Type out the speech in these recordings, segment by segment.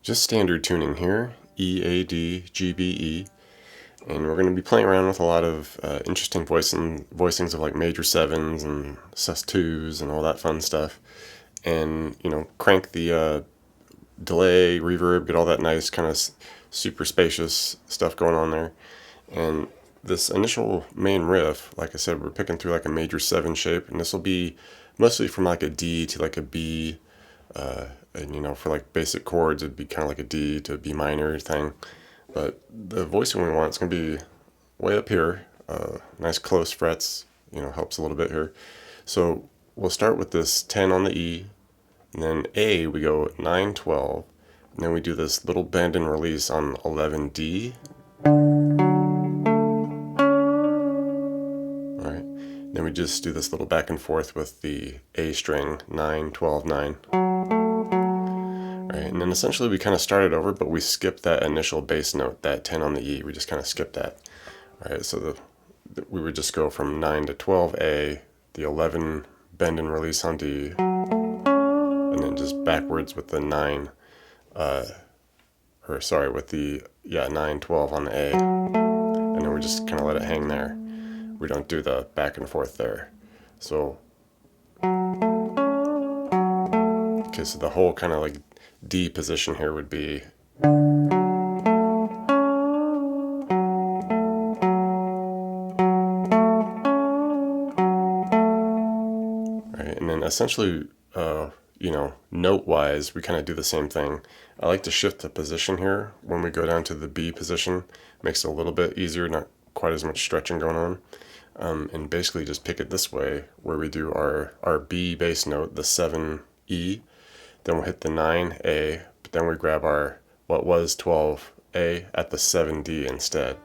Just standard tuning here, E, A, D, G, B, E. And we're going to be playing around with a lot of interesting voicings of like major sevens and sus2s and all that fun stuff. And, crank the delay, reverb, get all that nice kind of super spacious stuff going on there. And this initial main riff, like I said, we're picking through like a major 7 shape, and this will be mostly from like a D to like a B. And for like basic chords, it'd be kind of like a D to a B minor thing. But the voicing we want is going to be way up here, nice close frets, helps a little bit here. So we'll start with this 10 on the E, and then A, we go 9, 12, and then we do this little bend and release on 11D. Alright, then we just do this little back and forth with the A string, 9, 12, 9. Right, and then essentially we kind of started over, but we skipped that initial bass note, that 10 on the E. We just kind of skipped that. All right, so we would just go from 9 to 12 A, the 11 bend and release on D, and then just backwards with the 9, with the 9, 12 on the A, and then we just kind of let it hang there. We don't do the back and forth there. So, okay, so the whole kind of like D position here would be right, and then essentially, note-wise, we kind of do the same thing. I like to shift the position here when we go down to the B position. Makes it a little bit easier, not quite as much stretching going on. And basically just pick it this way, where we do our B bass note, the 7E, then we'll hit the 9A, but then we grab our what was 12A at the 7D instead.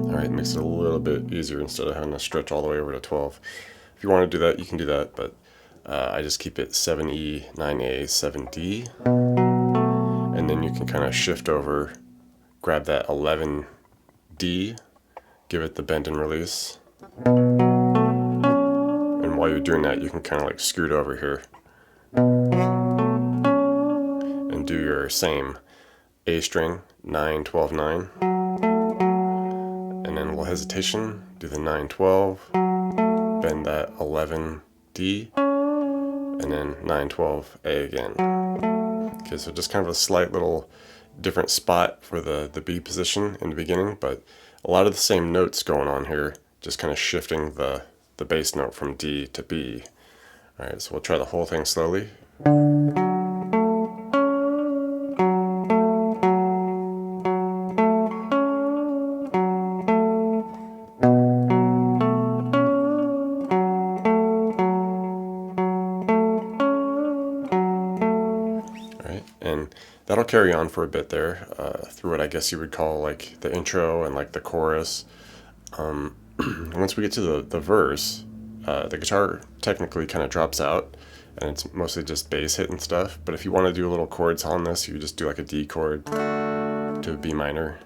Alright, makes it a little bit easier instead of having to stretch all the way over to 12. If you want to do that, you can do that, but I just keep it 7E, 9A, 7D, and then you can kind of shift over, grab that 11D, give it the bend and release, and while you're doing that, you can kind of like scoot over here and do your same A string, 9, 12, 9, and then a little hesitation, do the 9, 12, bend that 11D, and then 9, 12, A again. Okay, so just kind of a slight little different spot for the B position in the beginning, but a lot of the same notes going on here, just kind of shifting the bass note from D to B. Alright, so we'll try the whole thing slowly. Alright, and that'll carry on for a bit there, through what I guess you would call like the intro and like the chorus. Once we get to the verse, the guitar technically kind of drops out, and it's mostly just bass hit and stuff. But if you want to do a little chords on this, you just do like a D chord to a B minor.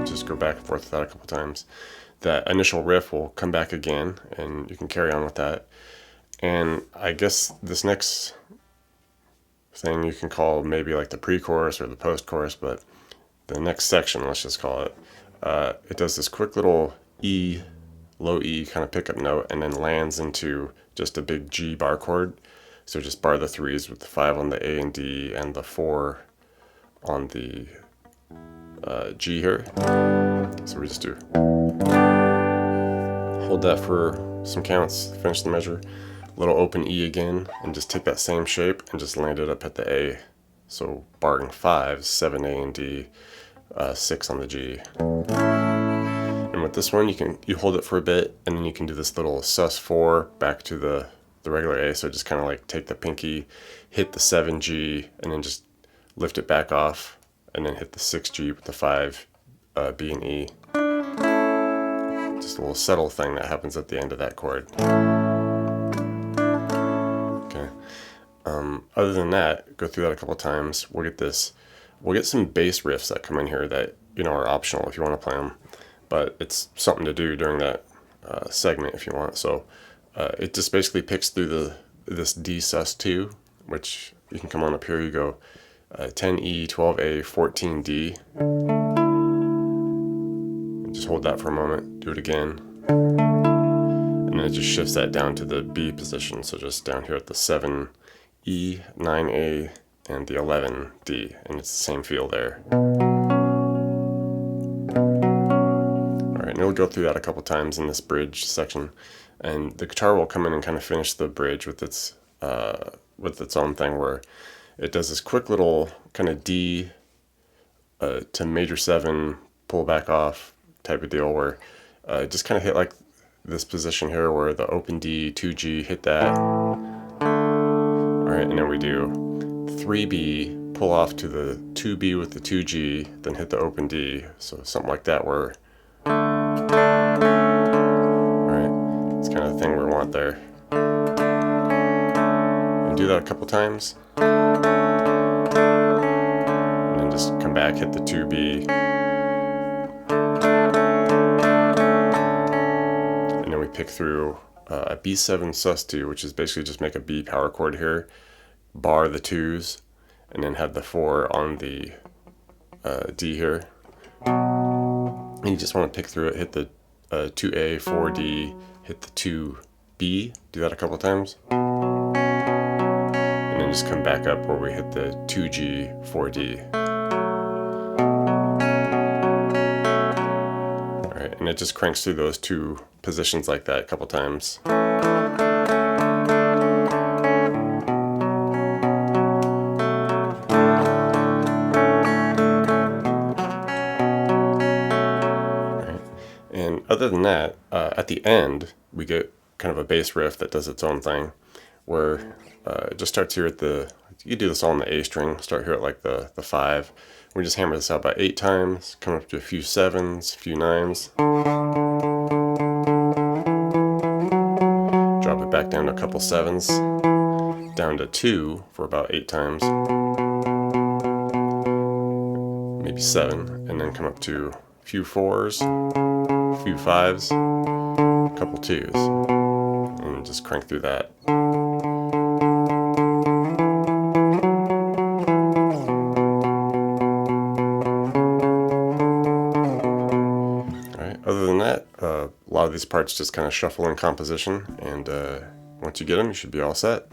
Just go back and forth with that a couple times. That initial riff will come back again, and you can carry on with that. And I guess this next thing you can call maybe like the pre-chorus or the post-chorus, but the next section, let's just call it, it does this quick little E, low E kind of pickup note, and then lands into just a big G bar chord. So just bar the 3s with the 5 on the A and D and the 4 on the G here. So we just do hold that for some counts, finish the measure, little open E again, and just take that same shape and just land it up at the A. So barring 5, 7 A and D, 6 on the G. And with this one, you hold it for a bit, and then you can do this little sus4 back to the regular A. So just kind of like take the pinky, hit the 7G, and then just lift it back off, and then hit the 6G with the 5 B and E. Just a little subtle thing that happens at the end of that chord. Okay. Other than that, go through that a couple times. We'll get some bass riffs that come in here that are optional if you want to play them, but it's something to do during that segment if you want. So it just basically picks through this D sus2, which you can come on up here, you go 10E, 12A, 14D. And just hold that for a moment, do it again. And then it just shifts that down to the B position, so just down here at the 7E, 9A, and the 11D, and it's the same feel there. Alright, and it'll go through that a couple times in this bridge section, and the guitar will come in and kind of finish the bridge with its own thing, where it does this quick little kind of D to major 7 pull back off type of deal, where just kind of hit like this position here where the open D, 2G, hit that. Alright, and then we do 3B, pull off to the 2B with the 2G, then hit the open D. So something like that, where, alright, it's kind of the thing we want there. And do that a couple times. And then just come back, hit the 2B. And then we pick through a B7 sus2, which is basically just make a B power chord here, bar the 2s, and then have the 4 on the D here. And you just want to pick through it, hit the 2A, 4D, hit the 2B, do that a couple times. And then just come back up where we hit the 2G, 4D. Alright, and it just cranks through those two positions like that a couple times. And other than that, at the end, we get kind of a bass riff that does its own thing, where it just starts here at the, you do this all on the A string, start here at like the 5. We just hammer this out about 8 times, come up to a few 7s, a few 9s. Drop it back down to a couple 7s, down to 2 for about 8 times, maybe 7, and then come up to a few 4s, a few 5s, a couple 2s, and just crank through that. Alright, other than that, a lot of these parts just kind of shuffle in composition, and once you get them, you should be all set.